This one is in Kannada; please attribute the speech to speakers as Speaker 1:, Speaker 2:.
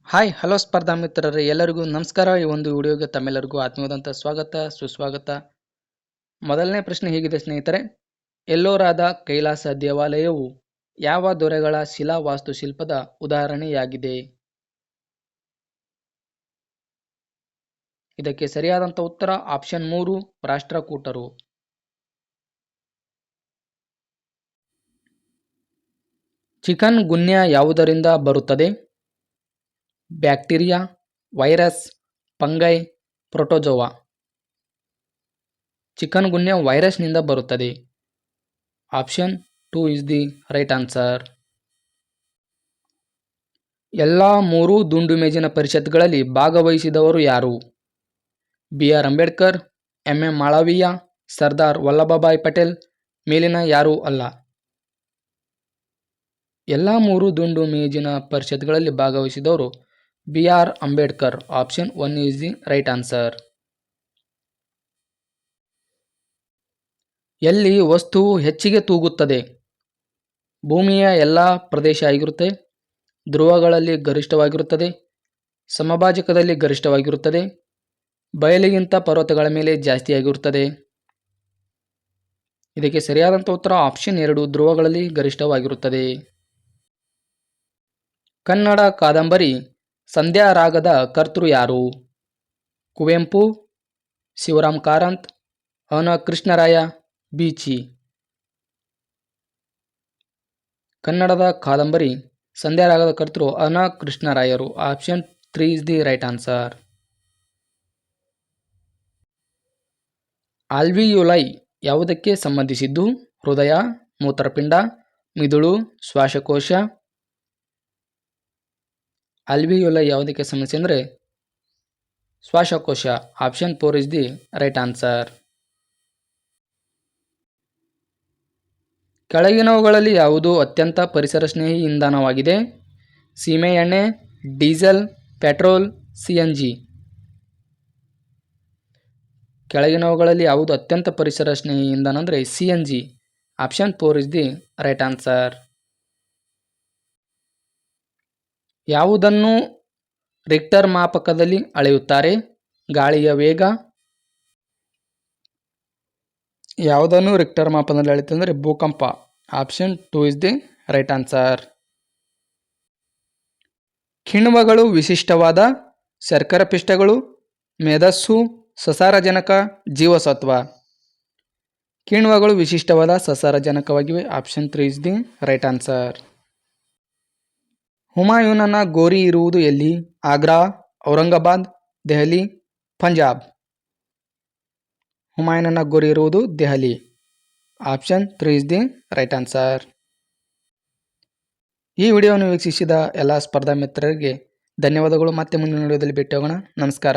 Speaker 1: ಹಾಯ್ ಹಲೋ ಸ್ಪರ್ಧಾ ಮಿತ್ರರೇ, ಎಲ್ಲರಿಗೂ ನಮಸ್ಕಾರ. ಈ ಒಂದು ವಿಡಿಯೋಗೆ ತಮ್ಮೆಲ್ಲರಿಗೂ ಆತ್ಮೀಯವಾದಂಥ ಸ್ವಾಗತ ಸುಸ್ವಾಗತ. ಮೊದಲನೇ ಪ್ರಶ್ನೆ ಹೀಗಿದೆ ಸ್ನೇಹಿತರೆ, ಎಲ್ಲೋರಾದ ಕೈಲಾಸ ದೇವಾಲಯವು ಯಾವ ದೊರೆಗಳ ಶಿಲಾ ವಾಸ್ತುಶಿಲ್ಪದ ಉದಾಹರಣೆಯಾಗಿದೆ? ಇದಕ್ಕೆ ಸರಿಯಾದಂಥ ಉತ್ತರ ಆಪ್ಷನ್ 3, ರಾಷ್ಟ್ರಕೂಟರು. ಚಿಕನ್ ಗುನ್ಯಾ ಯಾವುದರಿಂದ ಬರುತ್ತದೆ? Bacteria, virus, fungi, protozoa. Chikungunya ವೈರಸ್ನಿಂದ ಬರುತ್ತದೆ. Option 2 is the right answer. ಎಲ್ಲ 3 ದುಂಡು ಮೇಜಿನ ಪರಿಷತ್ಗಳಲ್ಲಿ ಭಾಗವಹಿಸಿದವರು ಯಾರು? BR ಅಂಬೇಡ್ಕರ್, MM ಮಾಳವೀಯ, ಸರ್ದಾರ್ ವಲ್ಲಭಭಾಯ್ ಪಟೇಲ್, ಮೇಲಿನ ಯಾರೂ ಅಲ್ಲ. ಎಲ್ಲ 3 ದುಂಡು ಮೇಜಿನ ಪರಿಷತ್ಗಳಲ್ಲಿ ಭಾಗವಹಿಸಿದವರು BR Ambedkar. Option 1 is the right answer. ಎಲ್ಲಿ ವಸ್ತುವು ಹೆಚ್ಚಿಗೆ ತೂಗುತ್ತದೆ? ಭೂಮಿಯ ಎಲ್ಲ ಪ್ರದೇಶ ಆಗಿರುತ್ತೆ, ಧ್ರುವಗಳಲ್ಲಿ ಗರಿಷ್ಠವಾಗಿರುತ್ತದೆ, ಸಮಭಾಜಕದಲ್ಲಿ ಗರಿಷ್ಠವಾಗಿರುತ್ತದೆ, ಬಯಲಿಗಿಂತ ಪರ್ವತಗಳ ಮೇಲೆ ಜಾಸ್ತಿಯಾಗಿರುತ್ತದೆ. ಇದಕ್ಕೆ ಸರಿಯಾದಂಥ ಉತ್ತರ ಆಪ್ಷನ್ 2, ಧ್ರುವಗಳಲ್ಲಿ ಗರಿಷ್ಠವಾಗಿರುತ್ತದೆ. ಕನ್ನಡ ಕಾದಂಬರಿ ಸಂಧ್ಯಾ ರಾಗದ ಕರ್ತೃ ಯಾರು? ಕುವೆಂಪು, ಶಿವರಾಮ್ ಕಾರಂತ್, ನ ಕೃಷ್ಣರಾಯ, ಬೀಚಿ. ಕನ್ನಡದ ಕಾದಂಬರಿ ಸಂಧ್ಯಾ ರಾಗದ ಕರ್ತೃ ನ ಕೃಷ್ಣರಾಯರು. Option 3 is the right answer. Alveoli ಯಾವುದಕ್ಕೆ ಸಂಬಂಧಿಸಿದ್ದು? ಹೃದಯ, ಮೂತ್ರಪಿಂಡ, ಮಿದುಳು, ಶ್ವಾಸಕೋಶ. ಆಲ್ವಿಯುಲೈ ಯಾವುದಕ್ಕೆ ಸಂಬಂಧಿಸಿ ಅಂದರೆ ಶ್ವಾಸಕೋಶ. Option 4 is the right answer. ಕೆಳಗಿನವುಗಳಲ್ಲಿ ಯಾವುದು ಅತ್ಯಂತ ಪರಿಸರ ಸ್ನೇಹಿ ಇಂಧನವಾಗಿದೆ? ಸೀಮೆ ಎಣ್ಣೆ, ಡೀಸೆಲ್, ಪೆಟ್ರೋಲ್, CNG. ಕೆಳಗಿನವುಗಳಲ್ಲಿ ಯಾವುದು ಅತ್ಯಂತ ಪರಿಸರ ಸ್ನೇಹಿ ಇಂಧನ ಅಂದರೆ CNG. Option 4 is the right answer. ಯಾವುದನ್ನು ರಿಕ್ಟರ್ ಮಾಪಕದಲ್ಲಿ ಅಳೆಯುತ್ತಾರೆ? ಗಾಳಿಯ ವೇಗ. ಯಾವುದನ್ನು ರಿಕ್ಟರ್ ಮಾಪಕದಲ್ಲಿ ಅಳೆಯುತ್ತಾರೆ ಅಂದರೆ ಭೂಕಂಪ. Option 2 is the right answer. ಕಿಣ್ವಗಳು ವಿಶಿಷ್ಟವಾದ ಶರ್ಕರ ಪಿಷ್ಟಗಳು, ಮೇಧಸ್ಸು, ಸಸಾರಜನಕ, ಜೀವಸತ್ವ. ಕಿಣ್ವಗಳು ವಿಶಿಷ್ಟವಾದ ಸಸಾರಜನಕವಾಗಿವೆ. Option 3 is the right answer. ಹುಮಾಯೂನನ ಗೋರಿ ಇರುವುದು ಎಲ್ಲಿ? ಆಗ್ರಾ, ಔರಂಗಾಬಾದ್, ದೆಹಲಿ, ಪಂಜಾಬ್. ಹುಮಾಯೂನನ ಗೋರಿ ಇರುವುದು Delhi. Option 3 is the right answer. ಈ ವಿಡಿಯೋವನ್ನು ವೀಕ್ಷಿಸಿದ ಎಲ್ಲ ಸ್ಪರ್ಧಾ ಮಿತ್ರರಿಗೆ ಧನ್ಯವಾದಗಳು. ಮತ್ತೆ ಮುಂದಿನ ವಿಡಿಯೋದಲ್ಲಿ ಭೇಟಿ ಹೋಗೋಣ. ನಮಸ್ಕಾರ.